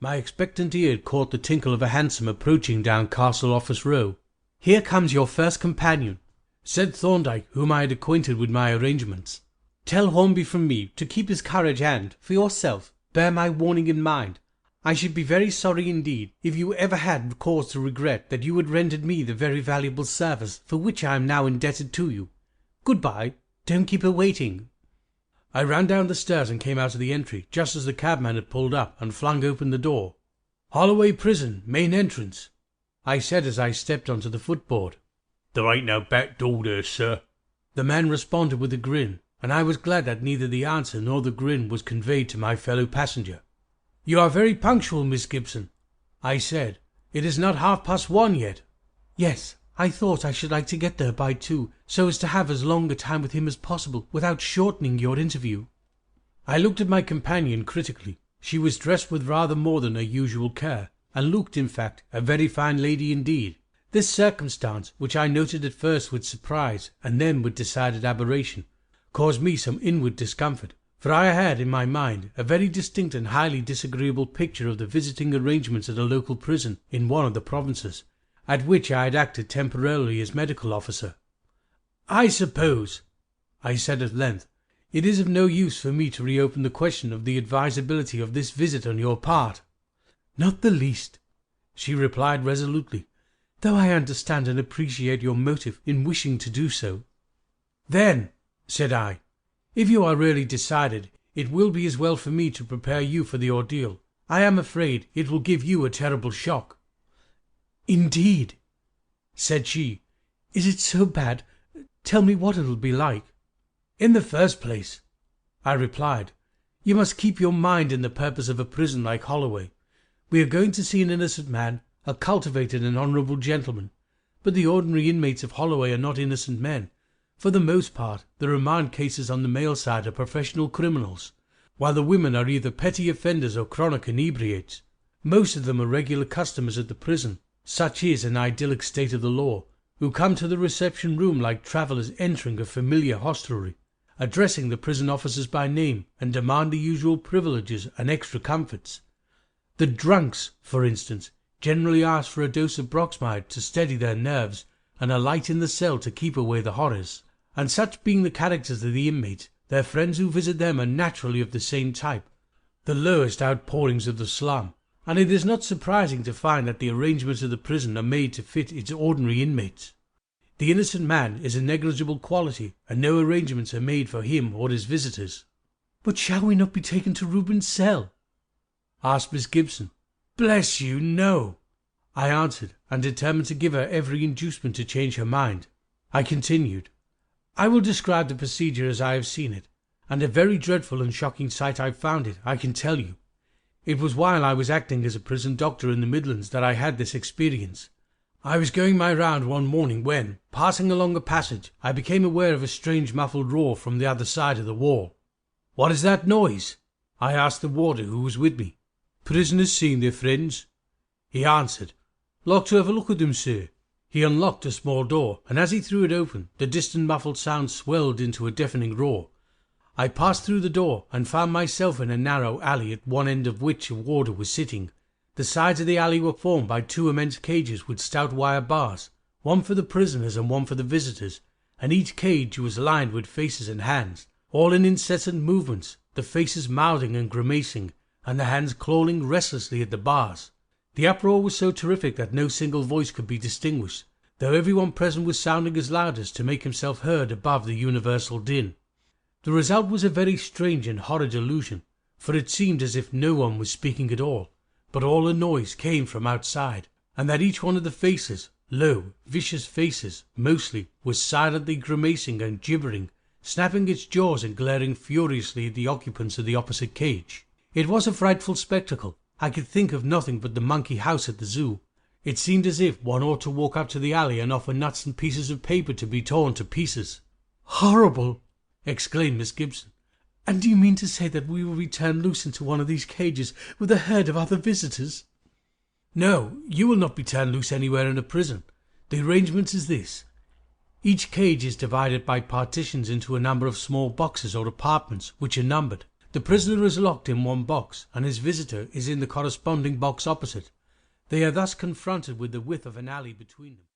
My expectant ear caught the tinkle of a hansom approaching down Castle Office Row. "Here comes your first companion," said Thorndyke, whom I had acquainted with my arrangements. "Tell Hornby from me to keep his courage and, for yourself, bear my warning in mind. I should be very sorry indeed if you ever had cause to regret that you had rendered me the very valuable service for which I am now indebted to you. Good-bye. Don't keep her waiting." I ran down the stairs and came out of the entry just as the cabman had pulled up and flung open the door. "Holloway Prison, main entrance," I said as I stepped onto the footboard. "There ain't no back door there, sir," the man responded with a grin, and I was glad that neither the answer nor the grin was conveyed to my fellow passenger. "You are very punctual, Miss Gibson," I said. "It is not 1:30 yet." "Yes, I thought I should like to get there by 2, so as to have as long a time with him as possible without shortening your interview." I looked at my companion critically. She was dressed with rather more than her usual care, and looked, in fact, a very fine lady indeed. This circumstance, which I noted at first with surprise and then with decided aberration, caused me some inward discomfort, for I had in my mind a very distinct and highly disagreeable picture of the visiting arrangements at a local prison in one of the provinces, at which I had acted temporarily as medical officer. "I suppose," I said at length, "it is of no use for me to reopen the question of the advisability of this visit on your part." "Not the least," she replied resolutely, "though I understand and appreciate your motive in wishing to do so." "Then," said I, "if you are really decided, it will be as well for me to prepare you for the ordeal. I am afraid it will give you a terrible shock." "Indeed," said she. "Is it so bad? Tell me what it'll be like." "In the first place," I replied, "you must keep your mind in the purpose of a prison like Holloway. We are going to see an innocent man, a cultivated and honourable gentleman, but the ordinary inmates of Holloway are not innocent men. For the most part, the remand cases on the male side are professional criminals, while the women are either petty offenders or chronic inebriates. Most of them are regular customers at the prison, such is an idyllic state of the law, who come to the reception room like travellers entering a familiar hostelry, addressing the prison officers by name, and demand the usual privileges and extra comforts. The drunks, for instance, generally ask for a dose of broxmide to steady their nerves, and a light in the cell to keep away the horrors. And such being the characters of the inmates, their friends who visit them are naturally of the same type, the lowest outpourings of the slum, and it is not surprising to find that the arrangements of the prison are made to fit its ordinary inmates. The innocent man is a negligible quality, and no arrangements are made for him or his visitors." "But shall we not be taken to Reuben's cell?" asked Miss Gibson. "Bless you, no," I answered, and determined to give her every inducement to change her mind. I continued, "I will describe the procedure as I have seen it, and a very dreadful and shocking sight I found it, I can tell you. It was while I was acting as a prison doctor in the Midlands that I had this experience. I was going my round one morning when, passing along a passage, I became aware of a strange muffled roar from the other side of the wall. 'What is that noise?' I asked the warder who was with me. 'Prisoners seeing their friends,' he answered. 'Like to have a look at them, sir.' He unlocked a small door, and as he threw it open, the distant muffled sound swelled into a deafening roar. I passed through the door, and found myself in a narrow alley at one end of which a warder was sitting. The sides of the alley were formed by 2 immense cages with stout wire bars, one for the prisoners and one for the visitors, and each cage was lined with faces and hands, all in incessant movements, the faces mouthing and grimacing, and the hands clawing restlessly at the bars. The uproar was so terrific that no single voice could be distinguished, though everyone present was sounding his loudest to make himself heard above the universal din. The result was a very strange and horrid illusion, for it seemed as if no one was speaking at all, but all the noise came from outside, and that each one of the faces, low, vicious faces mostly, was silently grimacing and gibbering, snapping its jaws and glaring furiously at the occupants of the opposite cage. It was a frightful spectacle. I could think of nothing but the monkey house at the zoo. It seemed as if one ought to walk up to the alley and offer nuts and pieces of paper to be torn to pieces. "Horrible!" exclaimed Miss Gibson. "And do you mean to say that we will be turned loose into one of these cages with a herd of other visitors?" "No, you will not be turned loose anywhere in a prison. The arrangement is this. Each cage is divided by partitions into a number of small boxes or apartments, which are numbered. The prisoner is locked in one box, and his visitor is in the corresponding box opposite. They are thus confronted with the width of an alley between them.